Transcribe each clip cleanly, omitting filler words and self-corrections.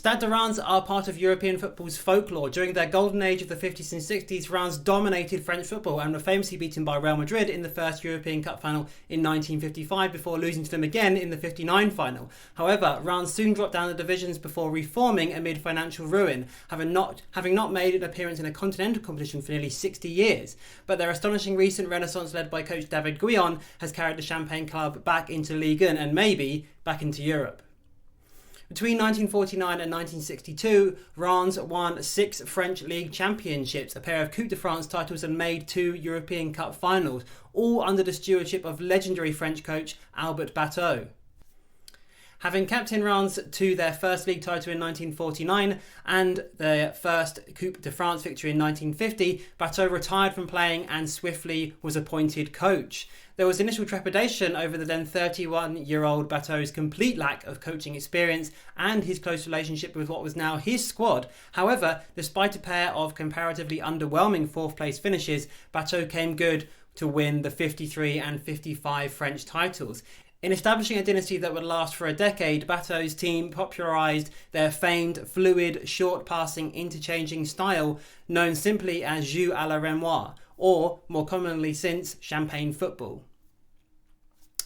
Stade de Reims are part of European football's folklore. During their golden age of the 50s and 60s, Reims dominated French football and were famously beaten by Real Madrid in the first European Cup final in 1955 before losing to them again in the 59 final. However, Reims soon dropped down the divisions before reforming amid financial ruin, having not made an appearance in a continental competition for nearly 60 years. But their astonishing recent renaissance, led by coach David Guion, has carried the Champagne club back into Ligue and maybe back into Europe. Between 1949 and 1962, Reims won 6 French League championships, a pair of Coupe de France titles, and made 2 European Cup finals, all under the stewardship of legendary French coach Albert Batteux. Having captained Reims to their first league title in 1949 and their first Coupe de France victory in 1950, Batteux retired from playing and swiftly was appointed coach. There was initial trepidation over the then 31-year-old Batteux's complete lack of coaching experience and his close relationship with what was now his squad. However, despite a pair of comparatively underwhelming fourth-place finishes, Batteux came good to win the 53 and 55 French titles. In establishing a dynasty that would last for a decade, Batteux's team popularised their famed, fluid, short-passing, interchanging style known simply as jeu à la Remois, or, more commonly since, champagne football.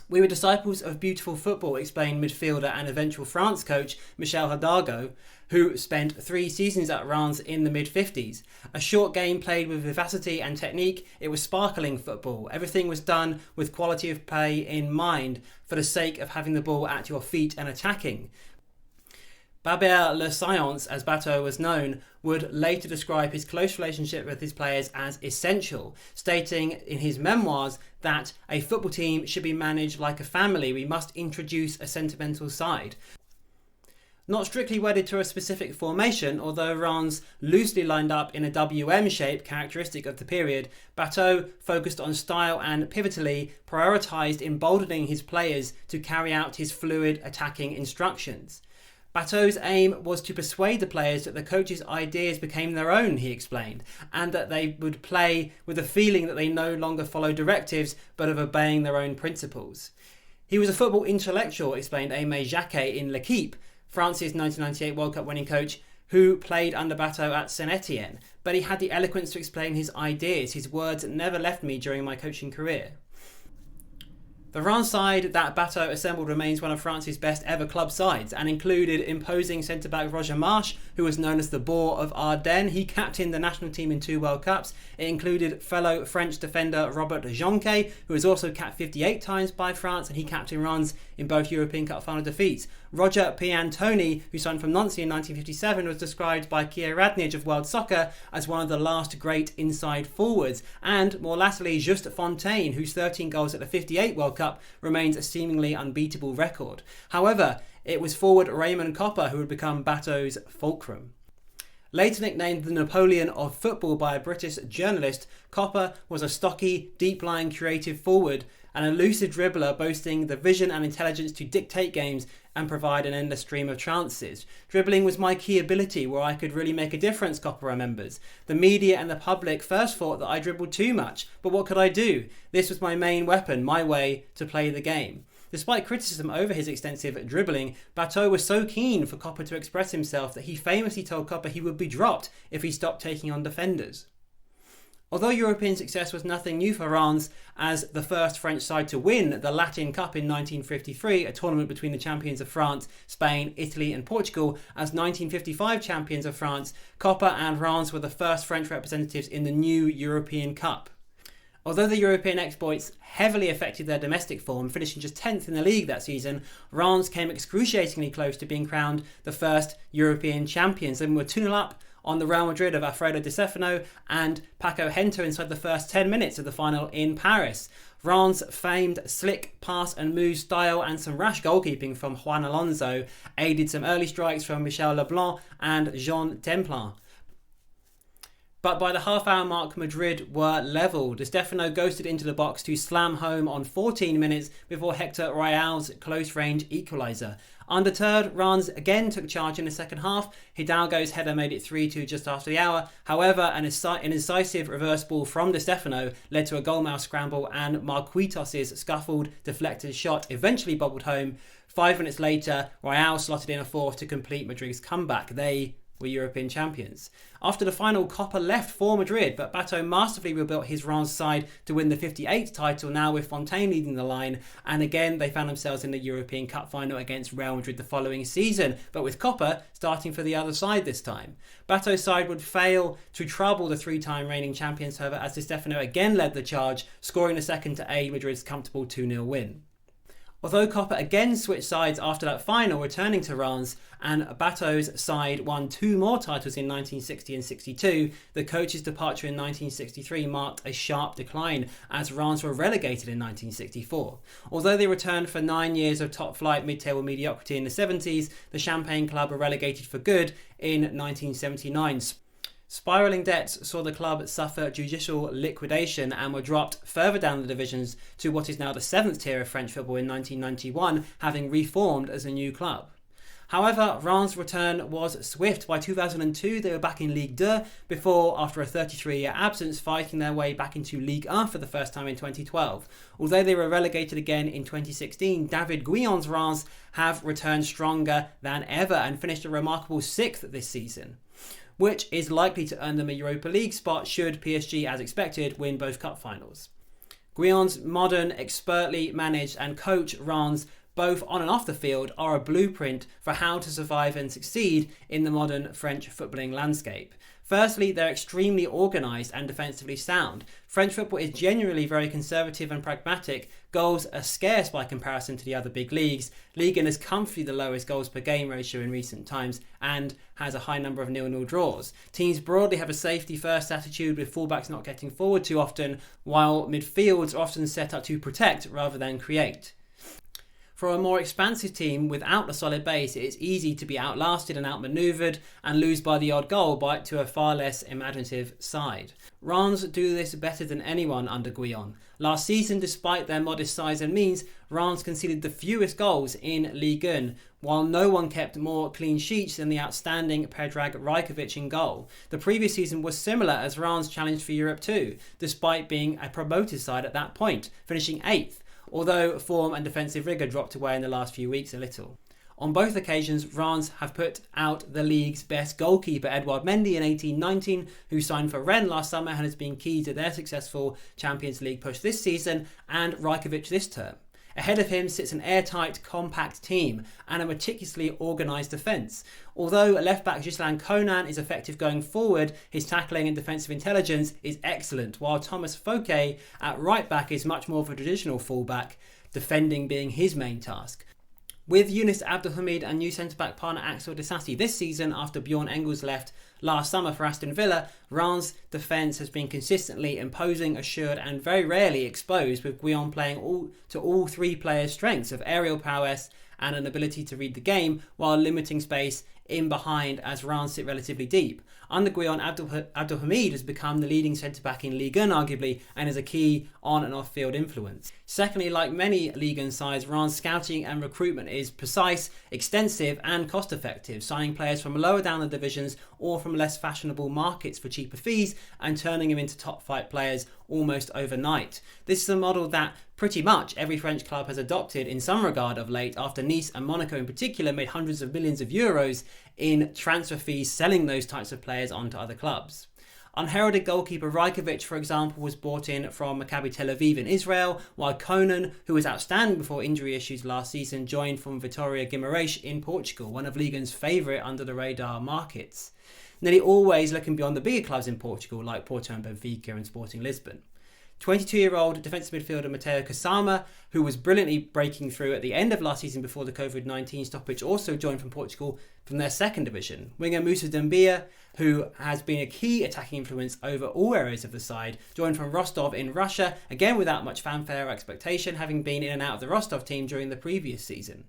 We were disciples of beautiful football, explained midfielder and eventual France coach Michel Hidalgo, who spent 3 seasons at Reims in the mid-50s. A short game played with vivacity and technique, it was sparkling football. Everything was done with quality of play in mind, for the sake of having the ball at your feet and attacking. Babert Le Science, as Batteux was known, would later describe his close relationship with his players as essential, stating in his memoirs that a football team should be managed like a family. We must introduce a sentimental side. Not strictly wedded to a specific formation, although Reims loosely lined up in a WM shape characteristic of the period, Batteux focused on style and pivotally prioritised emboldening his players to carry out his fluid attacking instructions. Batteux's aim was to persuade the players that the coach's ideas became their own, he explained, and that they would play with a feeling that they no longer followed directives but of obeying their own principles. He was a football intellectual, explained Aimé Jacquet in L'Équipe, France's 1998 World Cup winning coach, who played under Batteux at Saint-Étienne, but he had the eloquence to explain his ideas. His words never left me during my coaching career. The Reims side that Batteux assembled remains one of France's best ever club sides and included imposing centre-back Roger Marsh, who was known as the Boar of Ardennes. He captained the national team in 2 World Cups. It included fellow French defender Robert Jonquet, who was also capped 58 times by France, and he captained Reims in both European Cup final defeats. Roger Piantoni, who signed from Nancy in 1957, was described by Kia Radnij of World Soccer as one of the last great inside forwards, and more latterly Just Fontaine, whose 13 goals at the 58 World Cup remains a seemingly unbeatable record. However, it was forward Raymond Copper who would become Batteux's fulcrum. Later nicknamed the Napoleon of football by a British journalist, Copper was a stocky, deep-lying creative forward, an elusive dribbler boasting the vision and intelligence to dictate games and provide an endless stream of chances. Dribbling was my key ability, where I could really make a difference, Copper remembers. The media and the public first thought that I dribbled too much, but what could I do? This was my main weapon, my way to play the game. Despite criticism over his extensive dribbling, Batteux was so keen for Copper to express himself that he famously told Copper he would be dropped if he stopped taking on defenders. Although European success was nothing new for Reims, as the first French side to win the Latin Cup in 1953, a tournament between the champions of France, Spain, Italy and Portugal, as 1955 champions of France, Copper and Reims were the first French representatives in the new European Cup. Although the European exploits heavily affected their domestic form, finishing just 10th in the league that season, Reims came excruciatingly close to being crowned the first European champions and were 2-0 up on the Real Madrid of Alfredo Di Stefano and Paco Gento inside the first 10 minutes of the final in Paris. Reims' famed slick pass and move style and some rash goalkeeping from Juan Alonso aided some early strikes from Michel Leblanc and Jean Templin. But by the half-hour mark, Madrid were level. Di Stefano ghosted into the box to slam home on 14 minutes before Hector Royal's close-range equaliser. Undeterred, Reims again took charge in the second half. Hidalgo's header made it 3-2 just after the hour. However, an incisive reverse ball from Di Stefano led to a goalmouth scramble, and Marquitos' scuffled, deflected shot eventually bobbled home. 5 minutes later, Royal slotted in a fourth to complete Madrid's comeback. They were European champions. After the final, Copa left for Madrid, but Batteux masterfully rebuilt his Reims side to win the 58th title, now with Fontaine leading the line, and again they found themselves in the European Cup final against Real Madrid the following season, but with Copa starting for the other side this time. Batteux's side would fail to trouble the 3-time reigning champions, however, as Di Stefano again led the charge, scoring the second to aid Madrid's comfortable 2-0 win. Although Copa again switched sides after that final, returning to Reims, and Batteux's side won 2 more titles in 1960 and 62, the coach's departure in 1963 marked a sharp decline, as Reims were relegated in 1964. Although they returned for 9 years of top-flight mid-table mediocrity in the 70s, the Champagne club were relegated for good in 1979. Spiralling debts saw the club suffer judicial liquidation and were dropped further down the divisions to what is now the 7th tier of French football in 1991, having reformed as a new club. However, Reims' return was swift. By 2002, they were back in Ligue 2 before, after a 33-year absence, fighting their way back into Ligue 1 for the first time in 2012. Although they were relegated again in 2016, David Guion's Reims have returned stronger than ever and finished a remarkable 6th this season, which is likely to earn them a Europa League spot should PSG, as expected, win both cup finals. Guion's modern, expertly managed and coached Reims, both on and off the field, are a blueprint for how to survive and succeed in the modern French footballing landscape. Firstly, they're extremely organised and defensively sound. French football is genuinely very conservative and pragmatic. Goals are scarce by comparison to the other big leagues. Ligue is comfortably the lowest goals per game ratio in recent times and has a high number of 0-0 draws. Teams broadly have a safety-first attitude, with fullbacks not getting forward too often, while midfields are often set up to protect rather than create. For a more expansive team without a solid base, it is easy to be outlasted and outmanoeuvred and lose by the odd goal to a far less imaginative side. Reims do this better than anyone under Guion. Last season, despite their modest size and means, Reims conceded the fewest goals in Ligue 1, while no one kept more clean sheets than the outstanding Predrag Rajkovic in goal. The previous season was similar, as Reims challenged for Europe too, despite being a promoted side at that point, finishing 8th. Although form and defensive rigour dropped away in the last few weeks a little. On both occasions, Reims have put out the league's best goalkeeper, Edouard Mendy, in 18-19, who signed for Rennes last summer and has been key to their successful Champions League push this season, and Rajkovic this term. Ahead of him sits an airtight, compact team and a meticulously organised defence. Although left-back Ghislain Conan is effective going forward, his tackling and defensive intelligence is excellent, while Thomas Fouquet at right-back is much more of a traditional full-back, defending being his main task. With Younes Abdelhamid and new centre-back partner Axel Disasi this season, after Bjorn Engels left last summer for Aston Villa, Reims' defence has been consistently imposing, assured and very rarely exposed, with Guion playing all 3 players' strengths of aerial prowess and an ability to read the game while limiting space in behind as Reims sit relatively deep. Under Guion, Abdelhamid has become the leading centre-back in Ligue 1 arguably, and is a key on and off-field influence. Secondly, like many Ligue 1 sides, Reims' scouting and recruitment is precise, extensive and cost-effective, signing players from lower down the divisions or from less fashionable markets for cheaper fees and turning them into top-flight players almost overnight. This is a model that pretty much every French club has adopted in some regard of late, after Nice and Monaco in particular made hundreds of millions of euros in transfer fees selling those types of players onto other clubs. Unheralded goalkeeper Rajkovic, for example, was brought in from Maccabi Tel Aviv in Israel, while Conan, who was outstanding before injury issues last season, joined from Vitória Guimarães in Portugal, one of Ligue 1's favourite under-the-radar markets. Nearly always looking beyond the bigger clubs in Portugal, like Porto and Benfica and Sporting Lisbon. 22-year-old defensive midfielder Mateo Cassama, who was brilliantly breaking through at the end of last season before the COVID-19 stoppage, also joined from Portugal from their second division. Winger Moussa Dembia, who has been a key attacking influence over all areas of the side, joined from Rostov in Russia, again without much fanfare or expectation, having been in and out of the Rostov team during the previous season.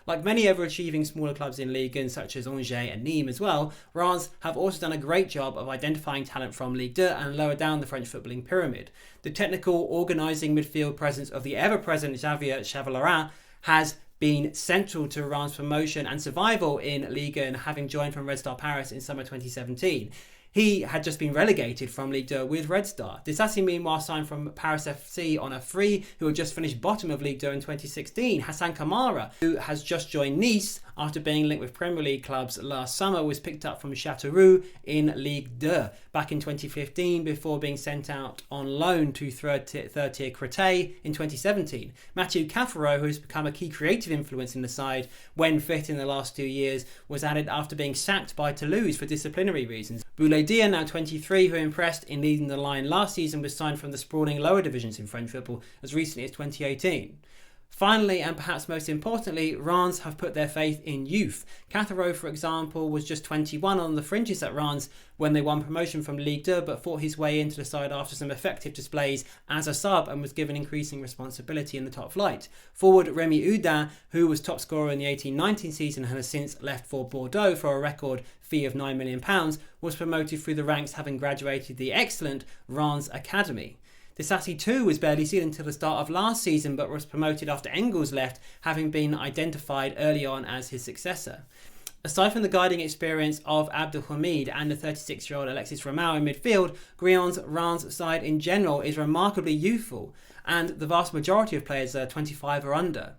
Like many overachieving smaller clubs in Ligue 1, such as Angers and Nîmes as well, Reims have also done a great job of identifying talent from Ligue 2 and lower down the French footballing pyramid. The technical, organising midfield presence of the ever-present Xavier Chavalerat has been central to Reims' promotion and survival in Ligue, and having joined from Red Star Paris in summer 2017. He had just been relegated from Ligue 2 with Red Star. Disasi, meanwhile, signed from Paris FC on a free, who had just finished bottom of Ligue 2 in 2016. Hassan Kamara, who has just joined Nice after being linked with Premier League clubs last summer, was picked up from Châteauroux in Ligue 2 back in 2015 before being sent out on loan to third-tier Créteil in 2017. Mathieu Cafaro, who has become a key creative influence in the side when fit in the last 2 years, was added after being sacked by Toulouse for disciplinary reasons. Boulaïdia, now 23, who impressed in leading the line last season, was signed from the sprawling lower divisions in French football as recently as 2018. Finally, and perhaps most importantly, Reims have put their faith in youth. Catharo, for example, was just 21 on the fringes at Reims when they won promotion from Ligue 2, but fought his way into the side after some effective displays as a sub and was given increasing responsibility in the top flight. Forward Remy Houdin, who was top scorer in the 18-19 season and has since left for Bordeaux for a record fee of £9 million, was promoted through the ranks, having graduated the excellent Reims Academy. Disasi too was barely seen until the start of last season, but was promoted after Engels left, having been identified early on as his successor. Aside from the guiding experience of Abdelhamid and the 36-year-old Alexis Romao in midfield, Guion's Reims side in general is remarkably youthful, and the vast majority of players are 25 or under.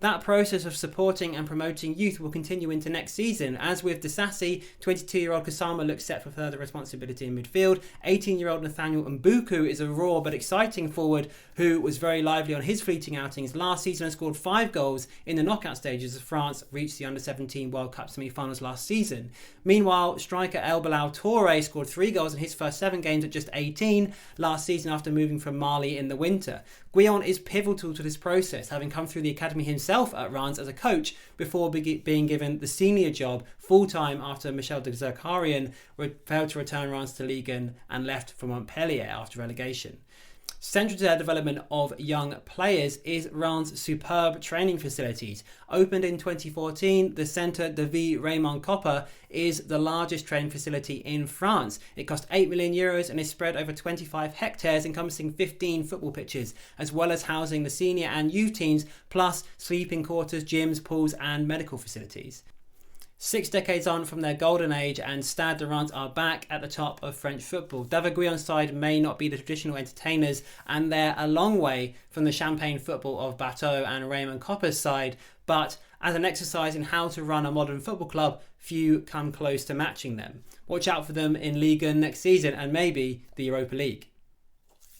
That process of supporting and promoting youth will continue into next season, as with Disasi, 22-year-old Kasama looks set for further responsibility in midfield. 18-year-old Nathaniel Mbuku is a raw but exciting forward who was very lively on his fleeting outings last season and scored 5 goals in the knockout stages as France reached the Under-17 World Cup semi-finals last season. Meanwhile, striker El Bilal Touré scored 3 goals in his first 7 games at just 18 last season after moving from Mali in the winter. Guion is pivotal to this process, having come through the academy himself at Reims as a coach before being given the senior job full-time after Michel de Zakarian failed to return Reims to Ligue and left for Montpellier after relegation. Central to their development of young players is Reims' superb training facilities. Opened in 2014, the Centre de Vie Raymond Coppa is the largest training facility in France. It cost €8 million and is spread over 25 hectares, encompassing 15 football pitches, as well as housing the senior and youth teams, plus sleeping quarters, gyms, pools and medical facilities. 6 decades on from their golden age, and Stade de Reims are back at the top of French football. David Guion's side may not be the traditional entertainers, and they're a long way from the champagne football of Batteux and Raymond Coppa's side, but as an exercise in how to run a modern football club, few come close to matching them. Watch out for them in Ligue next season and maybe the Europa League.